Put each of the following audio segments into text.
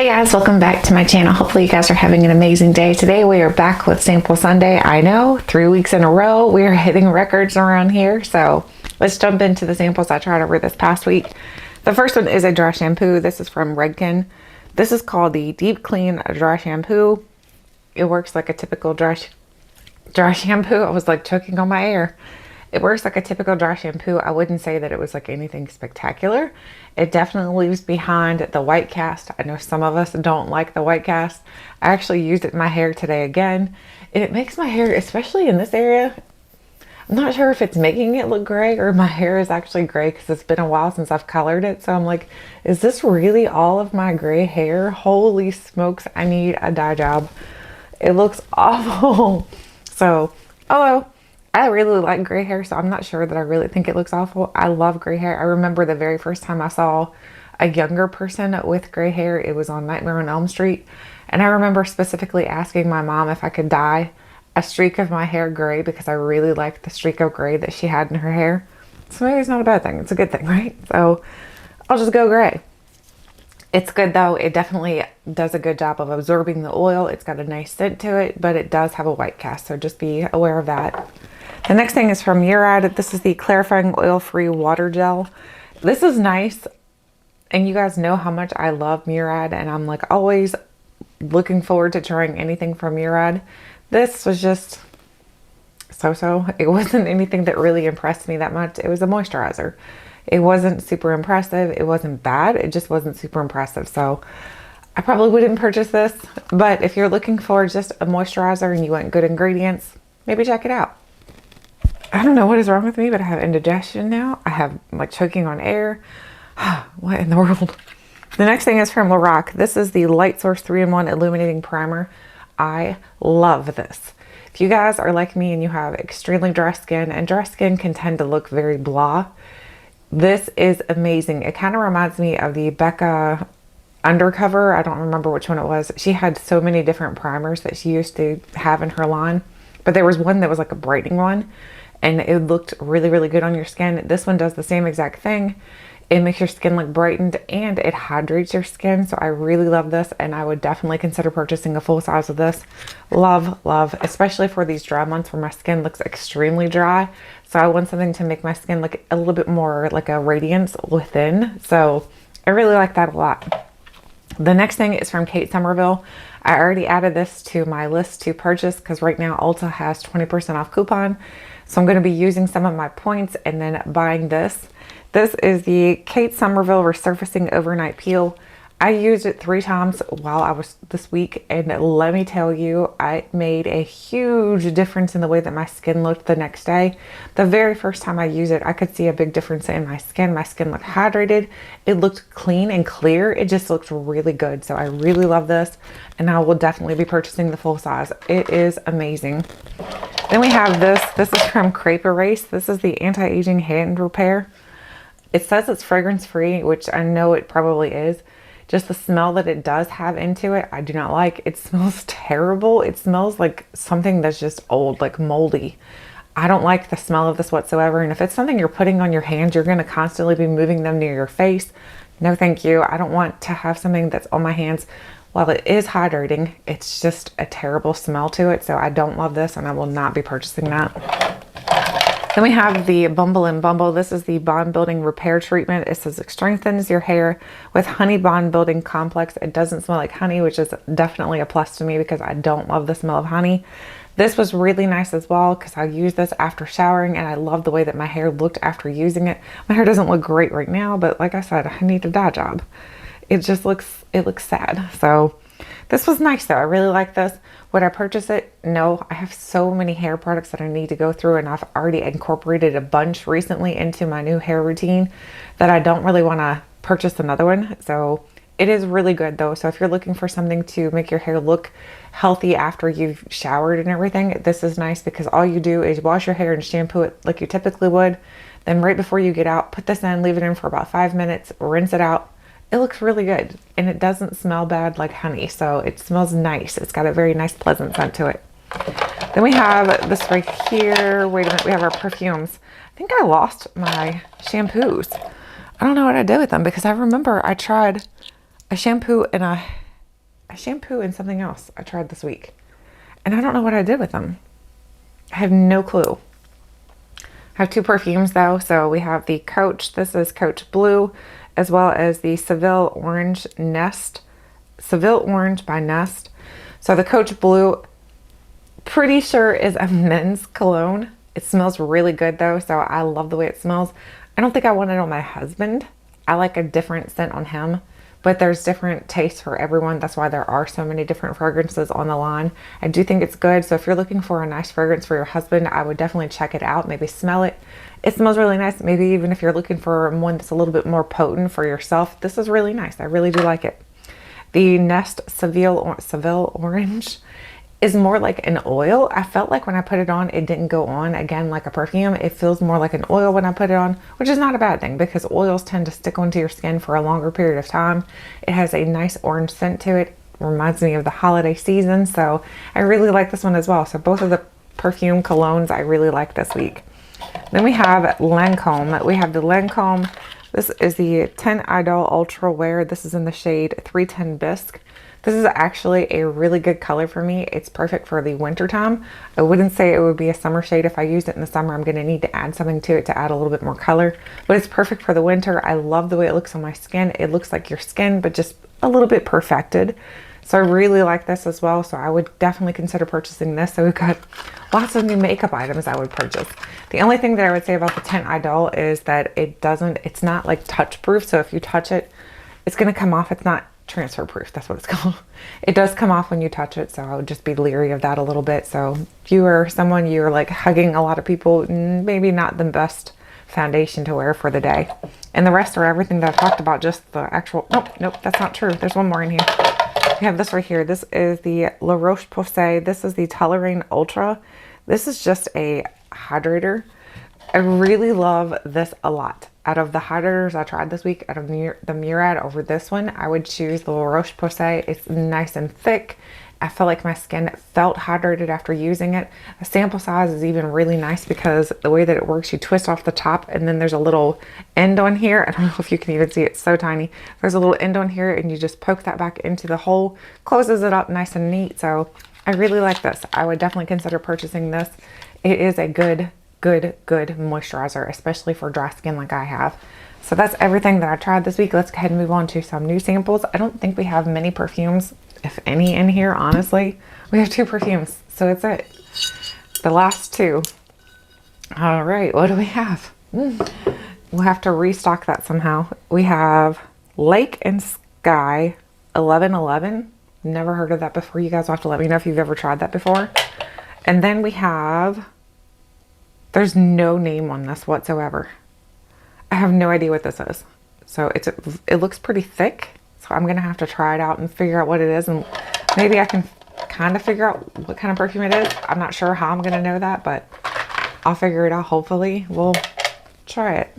Hey guys, welcome back to my channel. Hopefully you guys are having an amazing day. Today we are back with Sample Sunday. I know, 3 weeks in a row we are hitting records around here. So let's jump into the samples I tried over this past week. The first one is a dry shampoo. This is from Redken. This is called the Deep Clean Dry Shampoo. It works like a typical dry shampoo. I was like choking on my air. It works like a typical dry shampoo. I wouldn't say that it was like anything spectacular. It definitely leaves behind the white cast. I know some of us don't like the white cast. I actually used it in my hair today again. And it makes my hair, especially in this area, I'm not sure if it's making it look gray or my hair is actually gray because it's been a while since I've colored it. So I'm like, is this really all of my gray hair? Holy smokes, I need a dye job. It looks awful. So, although I really like gray hair, so I'm not sure that I really think it looks awful. I love gray hair. I remember the very first time I saw a younger person with gray hair, it was on Nightmare on Elm Street. And I remember specifically asking my mom if I could dye a streak of my hair gray because I really liked the streak of gray that she had in her hair. So maybe it's not a bad thing. It's a good thing, right? So I'll just go gray. It's good though. It definitely does a good job of absorbing the oil. It's got a nice scent to it, but it does have a white cast. So just be aware of that. The next thing is from Murad. This is the Clarifying Oil-Free Water Gel. This is nice. And you guys know how much I love Murad. And I'm like always looking forward to trying anything from Murad. This was just so-so. It wasn't anything that really impressed me that much. It was a moisturizer. It wasn't super impressive. It wasn't bad. It just wasn't super impressive. So I probably wouldn't purchase this. But if you're looking for just a moisturizer and you want good ingredients, maybe check it out. I don't know what is wrong with me, but I have indigestion now. I have like choking on air. What in the world? The next thing is from Lorac. This is the Light Source 3-in-1 Illuminating Primer. I love this. If you guys are like me and you have extremely dry skin, and dry skin can tend to look very blah, this is amazing. It kind of reminds me of the Becca Undercover. I don't remember which one it was. She had so many different primers that she used to have in her line, but there was one that was like a brightening one. And it looked really, really good on your skin. This one does the same exact thing. It makes your skin look brightened and it hydrates your skin. So I really love this and I would definitely consider purchasing a full size of this. Love, love, especially for these dry months where my skin looks extremely dry. So I want something to make my skin look a little bit more like a radiance within. So I really like that a lot. The next thing is from Somerville. I already added this to my list to purchase because right now Ulta has 20% off coupon. So I'm going to be using some of my points and then buying this. This is the Somerville Resurfacing Overnight Peel. I used it 3 times while I was this week, and let me tell you, it made a huge difference in the way that my skin looked the next day. The very first time I used it, I could see a big difference in my skin. My skin looked hydrated. It looked clean and clear. It just looked really good. So I really love this, and I will definitely be purchasing the full size. It is amazing. Then we have this. This is from Crepe. This is the Anti-Aging Hand Repair. It says it's fragrance free, which I know it probably is. Just the smell that it does have into it, I do not like. It smells terrible. It smells like something that's just old, like moldy. I don't like the smell of this whatsoever. And if it's something you're putting on your hands, you're going to constantly be moving them near your face. No, thank you. I don't want to have something that's on my hands. While it is hydrating, it's just a terrible smell to it. So I don't love this and I will not be purchasing that. Then we have the Bumble. This is the Bond Building Repair Treatment. It says it strengthens your hair with honey bond building complex. It doesn't smell like honey, which is definitely a plus to me because I don't love the smell of honey. This was really nice as well because I used this after showering and I love the way that my hair looked after using it. My hair doesn't look great right now, but like I said, I need a dye job. It looks sad. So this was nice though. I really like this. Would I purchase it? No. I have so many hair products that I need to go through and I've already incorporated a bunch recently into my new hair routine that I don't really want to purchase another one. So it is really good though. So if you're looking for something to make your hair look healthy after you've showered and everything, this is nice because all you do is wash your hair and shampoo it like you typically would. Then right before you get out, put this in, leave it in for about 5 minutes, rinse it out. It looks really good and it doesn't smell bad like honey. So it smells nice. It's got a very nice pleasant scent to it. Then we have this right here. Wait a minute. We have our perfumes. I think I lost my shampoos. I don't know what I did with them because I remember I tried a shampoo and a a shampoo and something else I tried this week. And I don't know what I did with them. I have no clue. I have 2 perfumes though. So we have the Coach, this is Coach Blue, as well as the Seville Orange Nest. Seville Orange by Nest. So the Coach Blue, pretty sure is a men's cologne. It smells really good though, so I love the way it smells. I don't think I want it on my husband. I like a different scent on him, but there's different tastes for everyone. That's why there are so many different fragrances on the line. I do think it's good. So if you're looking for a nice fragrance for your husband, I would definitely check it out. Maybe smell it. It smells really nice. Maybe even if you're looking for one that's a little bit more potent for yourself, this is really nice. I really do like it. The Nest Seville Orange is more like an oil. I felt like when I put it on, it didn't go on again like a perfume. It feels more like an oil when I put it on, which is not a bad thing because oils tend to stick onto your skin for a longer period of time. It has a nice orange scent to it. Reminds me of the holiday season. So I really like this one as well. So both of the perfume colognes I really like this week. Then we have Lancome. We have the Lancome. This is the Teint Idole Ultra Wear. This is in the shade 310 Bisque. This is actually a really good color for me. It's perfect for the winter time. I wouldn't say it would be a summer shade. If I used it in the summer, I'm going to need to add something to it to add a little bit more color. But it's perfect for the winter. I love the way it looks on my skin. It looks like your skin, but just a little bit perfected. So I really like this as well. So I would definitely consider purchasing this. So we've got lots of new makeup items I would purchase. The only thing that I would say about the Teint Idole is that it's not like touch proof. So if you touch it, it's going to come off. It's not transfer proof. That's what it's called. It does come off when you touch it. So I would just be leery of that a little bit. So if you are someone, you're like hugging a lot of people, maybe not the best foundation to wear for the day. And the rest are everything that I've talked about, just the actual, nope, that's not true. There's one more in here. We have this right here. This is the Roche Posay. This is the Toleriane Ultra. This is just a hydrator. I really love this a lot. Out of the hydrators I tried this week, out of the Murad over this one, I would choose the Roche Posay. It's nice and thick. I felt like my skin felt hydrated after using it. The sample size is even really nice because the way that it works, you twist off the top and then there's a little end on here. I don't know if you can even see it, it's so tiny. There's a little end on here and you just poke that back into the hole, closes it up nice and neat. So I really like this. I would definitely consider purchasing this. It is a good moisturizer, especially for dry skin like I have. So that's everything that I tried this week. Let's go ahead and move on to some new samples. I don't think we have many perfumes, if any, in here, honestly. We have 2 perfumes, so it's it. The last 2. All right, what do we have? We'll have to restock that somehow. We have Lake and Sky 1111. Never heard of that before. You guys will have to let me know if you've ever tried that before. And then we have, there's no name on this whatsoever. I have no idea what this is. So it looks pretty thick. So I'm going to have to try it out and figure out what it is. And maybe I can kind of figure out what kind of perfume it is. I'm not sure how I'm going to know that, but I'll figure it out. Hopefully we'll try it.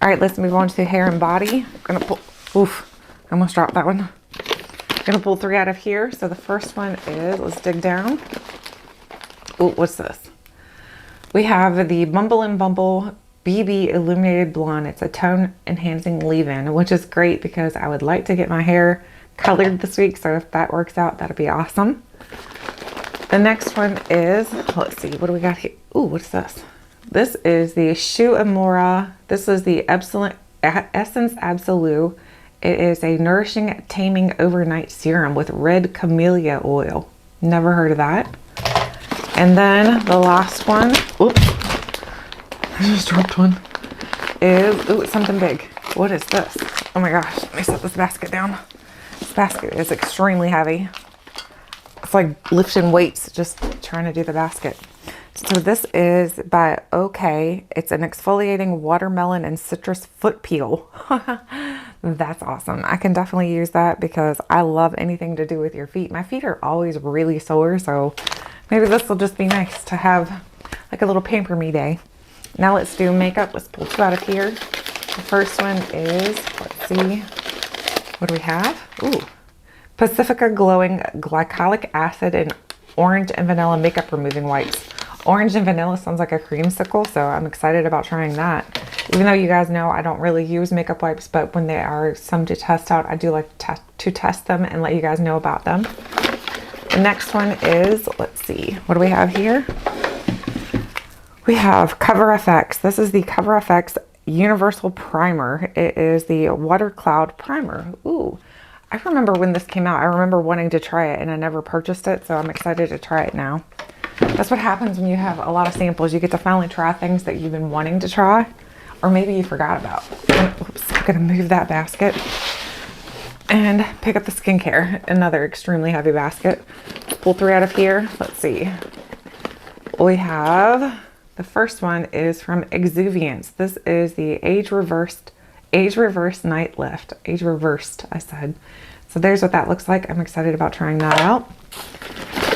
All right, let's move on to hair and body. I'm going to pull, oof, I almost dropped that one. I'm going to pull 3 out of here. So the first one is, let's dig down. Oh, what's this? We have the Bumble and Bumble BB Illuminated Blonde. It's a tone enhancing leave-in, which is great because I would like to get my hair colored this week. So if that works out, that'd be awesome. The next one is, let's see, what do we got here? Ooh, what's this? This is the Shu Amora. This is the Essence Absolute. It is a nourishing, taming overnight serum with red camellia oil. Never heard of that. And then the last one, oops, I just dropped one, is, ooh, it's something big. What is this? Oh my gosh, let me set this basket down. This basket is extremely heavy. It's like lifting weights, just trying to do the basket. So this is by OK. It's an exfoliating watermelon and citrus foot peel. That's awesome. I can definitely use that because I love anything to do with your feet. My feet are always really sore, so maybe this will just be nice to have like a little pamper me day. Now let's do makeup. Let's pull 2 out of here. The first one is, let's see, what do we have? Ooh, Pacifica Glowing Glycolic Acid and Orange and Vanilla Makeup Removing Wipes. Orange and vanilla sounds like a creamsicle, so I'm excited about trying that. Even though you guys know I don't really use makeup wipes, but when there are some to test out, I do like to test them and let you guys know about them. The next one is, let's see, what do we have here? We have Cover FX. This is the Cover FX Universal Primer. It is the Water Cloud Primer. Ooh, I remember when this came out. I remember wanting to try it and I never purchased it, so I'm excited to try it now. That's what happens when you have a lot of samples. You get to finally try things that you've been wanting to try, or maybe you forgot about. Oops, I'm gonna move that basket and pick up the skincare, another extremely heavy basket. Pull 3 out of here. Let's see. We have, the first one is from Exuviance. This is the Age Reversed Night Lift. Age Reversed, I said. So there's what that looks like. I'm excited about trying that out.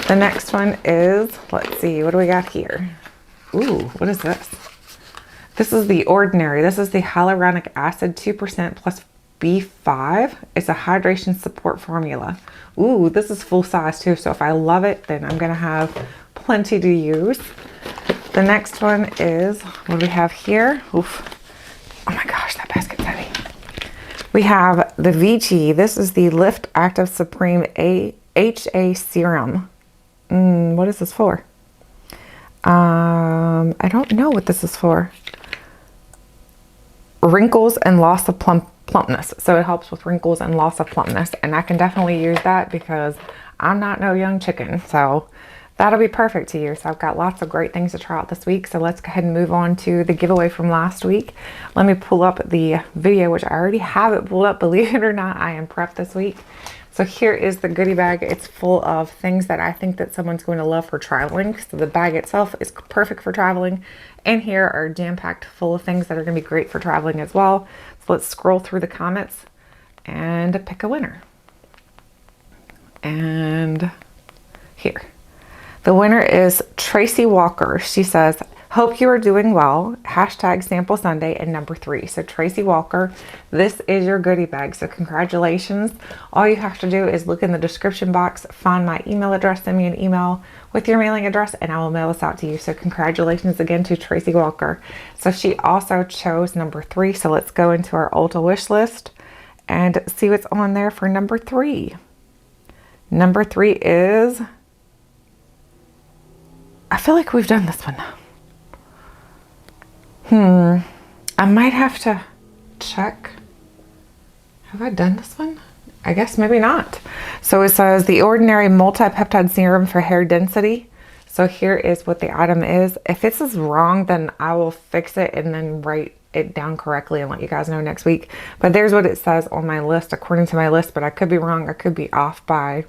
The next one is, let's see, what do we got here? Ooh, what is this? This is the Ordinary. This is the Hyaluronic Acid 2% plus B5. It's a hydration support formula. Ooh, this is full size too. So if I love it, then I'm going to have plenty to use. The next one is, what do we have here? Oof. Oh my gosh, that basket's heavy. We have the Vichy. This is the Liftactiv Supreme HA Serum. What is this for? I don't know what this is for. Wrinkles and loss of plumpness. So it helps with wrinkles and loss of plumpness. And I can definitely use that because I'm not no young chicken. So that'll be perfect to use. So I've got lots of great things to try out this week. So let's go ahead and move on to the giveaway from last week. Let me pull up the video, which I already have it pulled up. Believe it or not, I am prepped this week. So here is the goodie bag. It's full of things that I think that someone's going to love for traveling. So the bag itself is perfect for traveling. And here are jam-packed full of things that are going to be great for traveling as well. So let's scroll through the comments and pick a winner. And here. The winner is Tracy Walker. She says, hope you are doing well. Hashtag Sample Sunday and number 3. So Tracy Walker, this is your goodie bag. So congratulations. All you have to do is look in the description box, find my email address, send me an email with your mailing address, and I will mail this out to you. So congratulations again to Tracy Walker. So she also chose number 3. So let's go into our Ulta wish list and see what's on there for number 3. Number 3 is, I feel like we've done this one. I might have to check. Have I done this one? I guess maybe not. So it says the Ordinary Multi-Peptide Serum for Hair Density. So here is what the item is. If this is wrong, then I will fix it and then write it down correctly and let you guys know next week. But there's what it says on my list, according to my list, but I could be wrong. I could be off by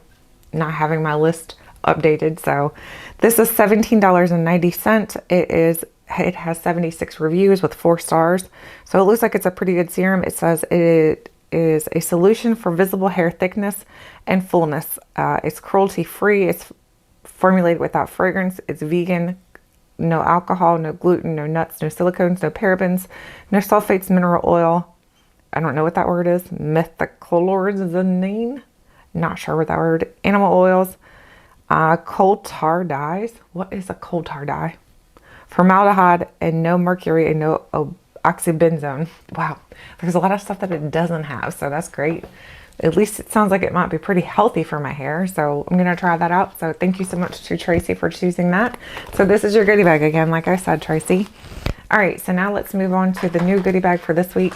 not having my list updated. So this is $17.90. It has 76 reviews with 4 stars. So it looks like it's a pretty good serum. It says it is a solution for visible hair thickness and fullness. It's cruelty free. It's formulated without fragrance. It's vegan, no alcohol, no gluten, no nuts, no silicones, no parabens, no sulfates, mineral oil. I don't know what that word is. Methaclorzanine. Not sure what that word. Animal oils. Coal tar dyes. What is a coal tar dye? Formaldehyde and no mercury and no oxybenzone. Wow, there's a lot of stuff that it doesn't have, so that's great. At least it sounds like it might be pretty healthy for my hair, so I'm gonna try that out. So thank you so much to Tracy for choosing that. So this is your goodie bag again, like I said, Tracy. All right, so now let's move on to the new goodie bag for this week.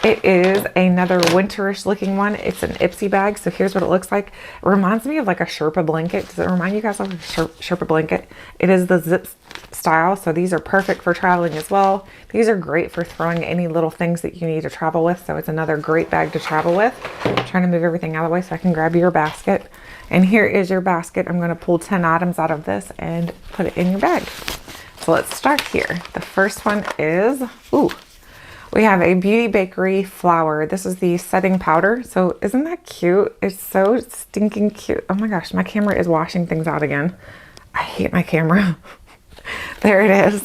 It is another winterish looking one. It's an Ipsy bag. So here's what it looks like. It reminds me of like a Sherpa blanket. Does it remind you guys of a Sherpa blanket? It is the zip style. So these are perfect for traveling as well. These are great for throwing any little things that you need to travel with. So it's another great bag to travel with. I'm trying to move everything out of the way so I can grab your basket. And here is your basket. I'm going to pull 10 items out of this and put it in your bag. So let's start here. The first one is, we have a Beauty Bakery flour. This is the setting powder. So isn't that cute? It's so stinking cute. Oh my gosh, my camera is washing things out again. I hate my camera. There it is.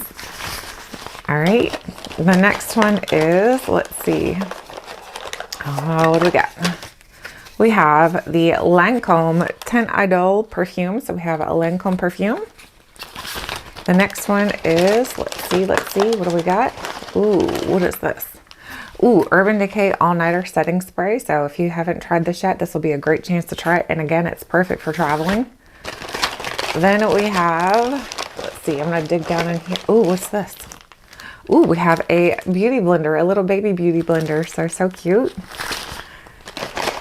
All right. The next one is, let's see. What do we got? We have the Lancome Teint Idole perfume. So we have a Lancome perfume. The next one is, let's see, what do we got? Ooh, what is this? Ooh, Urban Decay All-Nighter Setting Spray. So if you haven't tried this yet, this will be a great chance to try it. And again, it's perfect for traveling. Then we have, let's see, I'm gonna dig down in here. Ooh, what's this? Ooh, we have a beauty blender, a little baby beauty blender. So cute.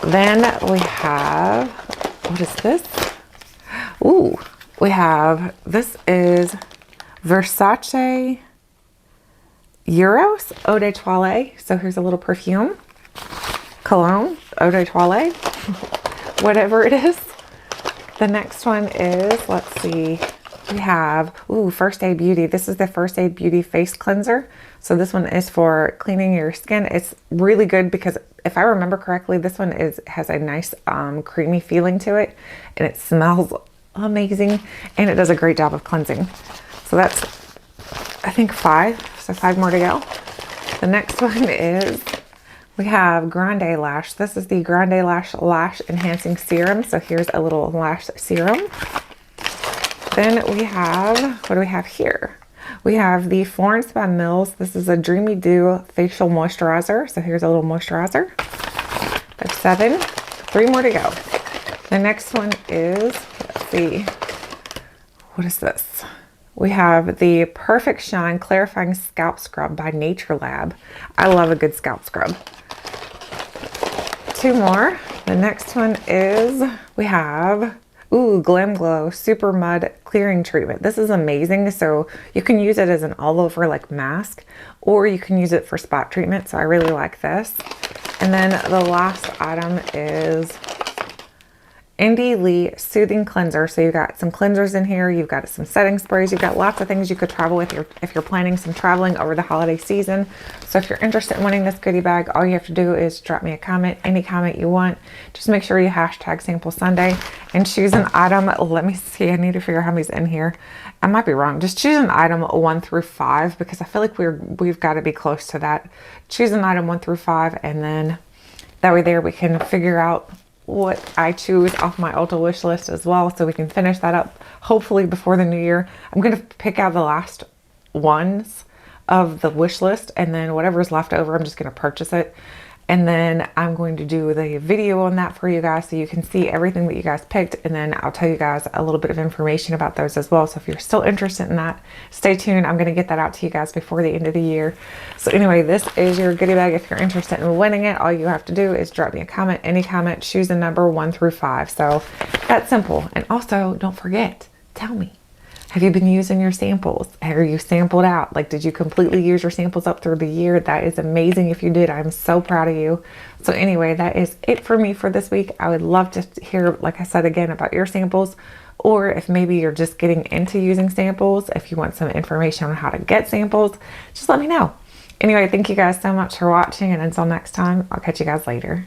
Then we have, what is this? Ooh, we have, this is Versace Euros Eau de Toilette. So here's a little perfume, cologne, Eau de Toilette, whatever it is. The next one is, let's see, we have, ooh, First Aid Beauty. This is the First Aid Beauty Face Cleanser. So this one is for cleaning your skin. It's really good because if I remember correctly, this one has a nice creamy feeling to it, and it smells amazing, and it does a great job of cleansing. So that's, I think 5. So 5 more to go. The next one is, we have Grande Lash. This is the Grande Lash Enhancing Serum. So here's a little lash serum. Then we have, what do we have here? We have the Florence by Mills. This is a Dreamy Dew Facial Moisturizer. So here's a little moisturizer. That's 7. 3 more to go. The next one is, let's see, what is this? We have the Perfect Shine Clarifying Scalp Scrub by Nature Lab. I love a good scalp scrub. 2 more. The next one is, we have, ooh, Glam Glow Super Mud Clearing Treatment. This is amazing. So you can use it as an all over like mask, or you can use it for spot treatment. So I really like this. And then the last item is Indie Lee Soothing Cleanser. So you've got some cleansers in here, you've got some setting sprays, you've got lots of things you could travel with if you're planning some traveling over the holiday season. So if you're interested in winning this goodie bag, all you have to do is drop me a comment, any comment you want. Just make sure you hashtag SampleSunday and choose an item. Let me see, I need to figure out how many's in here. I might be wrong. Just choose an item 1 through 5 because I feel like we've got to be close to that. Choose an item 1 through 5, and then that way there we can figure out what I choose off my Ulta wish list as well, so we can finish that up hopefully before the new year. I'm going to pick out the last ones of the wish list, and then whatever's left over, I'm just going to purchase it. And then I'm going to do the video on that for you guys so you can see everything that you guys picked, and then I'll tell you guys a little bit of information about those as well. So if you're still interested in that, stay tuned. I'm going to get that out to you guys before the end of the year. So anyway, this is your goodie bag. If you're interested in winning it, all you have to do is drop me a comment, any comment, choose a number 1 through 5. So that's simple. And also don't forget, tell me, have you been using your samples? Have you sampled out? Like, did you completely use your samples up through the year? That is amazing if you did. I'm so proud of you. So anyway, that is it for me for this week. I would love to hear, like I said again, about your samples, or if maybe you're just getting into using samples, if you want some information on how to get samples, just let me know. Anyway, thank you guys so much for watching, and until next time, I'll catch you guys later.